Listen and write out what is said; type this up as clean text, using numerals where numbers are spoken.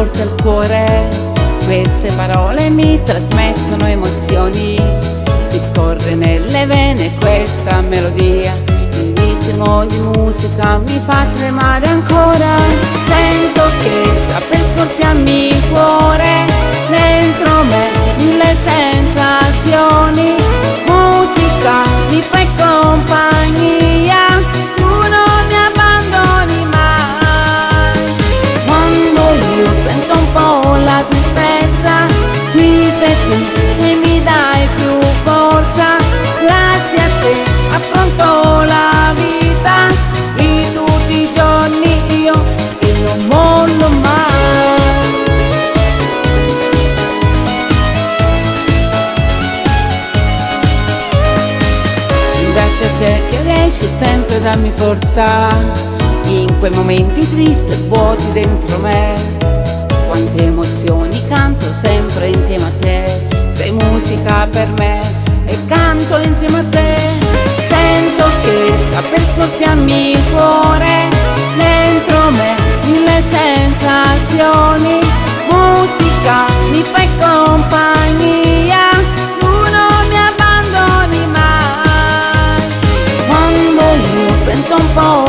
forte al cuore. Queste parole mi trasmettono emozioni, mi scorre nelle vene questa melodia. Il ritmo di musica mi fa tremare ancora. Sento che sta per scoppiarmi il cuore, dentro me mille sensazioni. Musica mi fai compagnia, tu non mi abbandoni mai. Quando io sento un po' la tristezza, ci sei tu che mi dai più forza. Grazie a te affronto la vita di tutti i giorni, io non mollo mai. Grazie a te che riesci sempre a darmi forza in quei momenti tristi e vuoti dentro me. Quante emozioni canto sempre insieme a te, sei musica per me e canto insieme a te. Sento che sta per scoppiarmi il cuore, dentro me mille sensazioni. Musica mi fai compagnia, tu non mi abbandoni mai. Quando io sento un po'